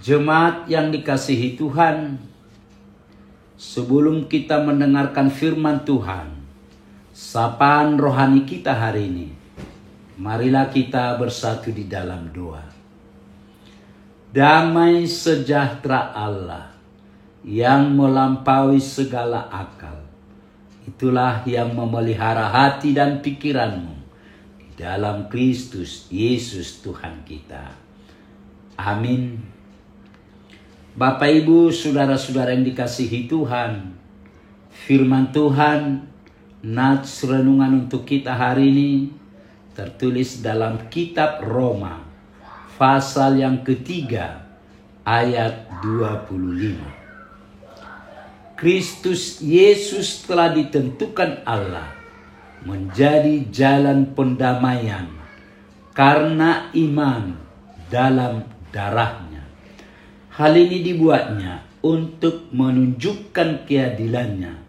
Jemaat yang dikasihi Tuhan, sebelum kita mendengarkan firman Tuhan, sapaan rohani kita hari ini, marilah kita bersatu di dalam doa. Damai sejahtera Allah yang melampaui segala akal, itulah yang memelihara hati dan pikiranmu di dalam Kristus Yesus Tuhan kita. Amin. Bapak, Ibu, saudara-saudara yang dikasihi Tuhan, firman Tuhan, nats renungan untuk kita hari ini tertulis dalam kitab Roma, pasal yang ketiga, ayat 25. Kristus Yesus telah ditentukan Allah menjadi jalan pendamaian karena iman dalam darahnya. Hal ini dibuatnya untuk menunjukkan keadilannya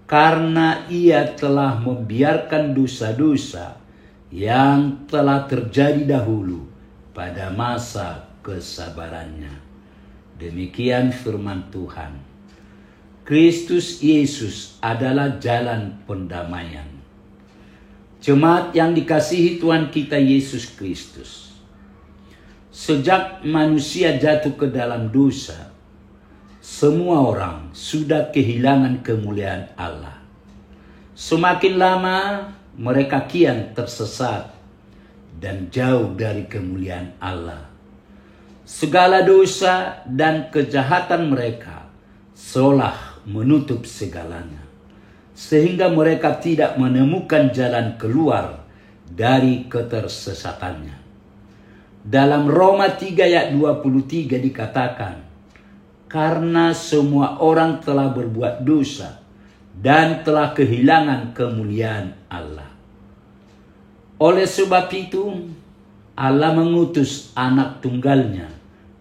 karena ia telah membiarkan dosa-dosa yang telah terjadi dahulu pada masa kesabarannya. Demikian firman Tuhan. Kristus Yesus adalah jalan pendamaian. Jemaat yang dikasihi Tuhan kita Yesus Kristus, sejak manusia jatuh ke dalam dosa, semua orang sudah kehilangan kemuliaan Allah. Semakin lama mereka kian tersesat dan jauh dari kemuliaan Allah. Segala dosa dan kejahatan mereka seolah menutup segalanya, sehingga mereka tidak menemukan jalan keluar dari ketersesatannya. Dalam Roma 3 ayat 23 dikatakan, karena semua orang telah berbuat dosa dan telah kehilangan kemuliaan Allah. Oleh sebab itu, Allah mengutus anak tunggalnya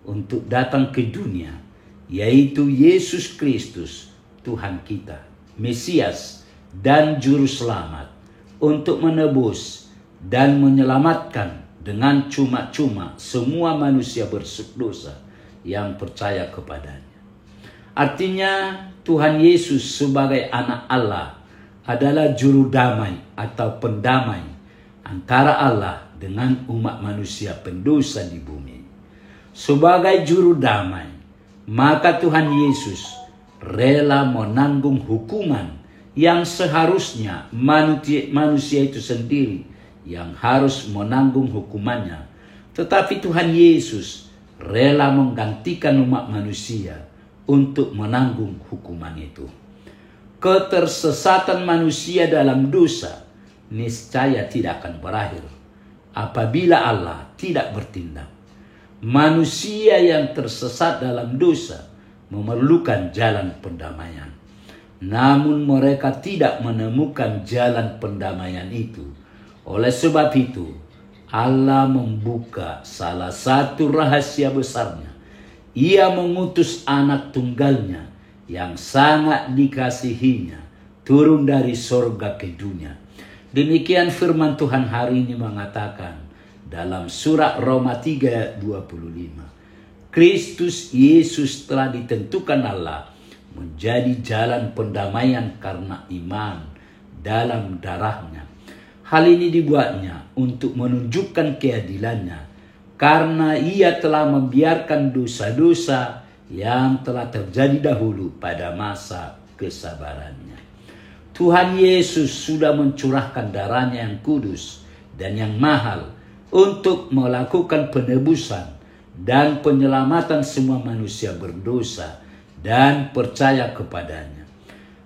untuk datang ke dunia, yaitu Yesus Kristus, Tuhan kita, Mesias dan Juru Selamat, untuk menebus dan menyelamatkan dengan cuma-cuma semua manusia berdosa yang percaya kepadanya. Artinya Tuhan Yesus sebagai anak Allah adalah juru damai atau pendamai antara Allah dengan umat manusia pendosa di bumi. Sebagai juru damai, maka Tuhan Yesus rela menanggung hukuman yang seharusnya manusia itu sendiri yang harus menanggung hukumannya. Tetapi Tuhan Yesus rela menggantikan umat manusia untuk menanggung hukuman itu. Ketersesatan manusia dalam dosa niscaya tidak akan berakhir apabila Allah tidak bertindak. Manusia yang tersesat dalam dosa memerlukan jalan pendamaian. Namun mereka tidak menemukan jalan pendamaian itu. Oleh sebab itu, Allah membuka salah satu rahasia besarnya. Ia mengutus anak tunggalnya yang sangat dikasihinya turun dari sorga ke dunia. Demikian firman Tuhan hari ini mengatakan dalam surat Roma 3 ayat 25. Kristus Yesus telah ditentukan Allah menjadi jalan pendamaian karena iman dalam darahnya. Hal ini dibuatnya untuk menunjukkan keadilannya karena ia telah membiarkan dosa-dosa yang telah terjadi dahulu pada masa kesabarannya. Tuhan Yesus sudah mencurahkan darahnya yang kudus dan yang mahal untuk melakukan penebusan dan penyelamatan semua manusia berdosa dan percaya kepadanya.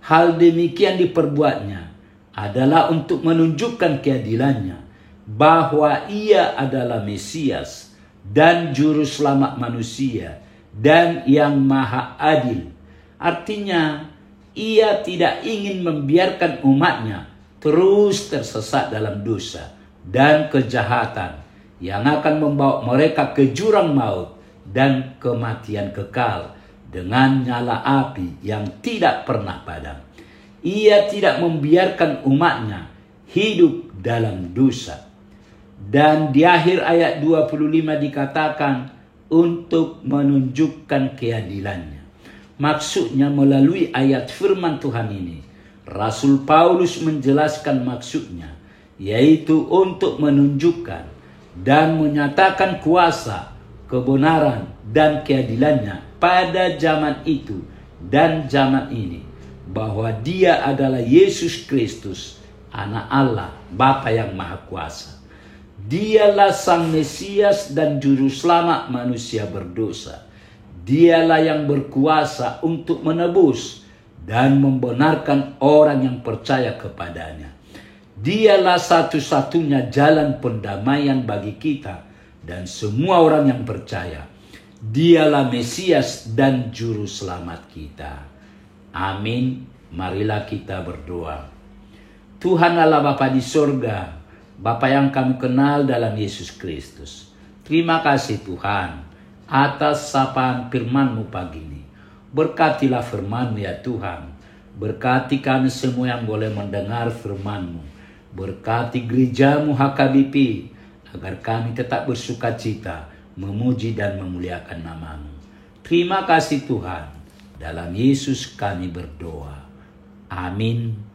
Hal demikian diperbuatnya adalah untuk menunjukkan keadilannya, bahwa ia adalah Mesias dan Juru Selamat manusia dan yang maha adil. Artinya, ia tidak ingin membiarkan umatnya terus tersesat dalam dosa dan kejahatan yang akan membawa mereka ke jurang maut dan kematian kekal dengan nyala api yang tidak pernah padam. Ia tidak membiarkan umatnya hidup dalam dosa. Dan di akhir ayat 25 dikatakan, untuk menunjukkan keadilannya. Maksudnya melalui ayat firman Tuhan ini, Rasul Paulus menjelaskan maksudnya, yaitu untuk menunjukkan dan menyatakan kuasa, kebenaran, dan keadilannya pada zaman itu dan zaman ini, bahwa Dia adalah Yesus Kristus, Anak Allah, Bapa yang Maha Kuasa. Dialah Sang Mesias dan Juru Selamat manusia berdosa. Dialah yang berkuasa untuk menebus dan membenarkan orang yang percaya kepadanya. Dialah satu-satunya jalan pendamaian bagi kita dan semua orang yang percaya. Dialah Mesias dan Juru Selamat kita. Amin. Marilah kita berdoa. Tuhan Allah Bapa di sorga, Bapa yang kami kenal dalam Yesus Kristus. Terima kasih Tuhan atas sapaan firman-Mu pagi ini. Berkatilah firman-Mu ya Tuhan. Berkati kami semua yang boleh mendengar firman-Mu. Berkati gereja-Mu HKBP agar kami tetap bersuka cita, memuji dan memuliakan nama-Mu. Terima kasih Tuhan. Dalam Yesus kami berdoa. Amin.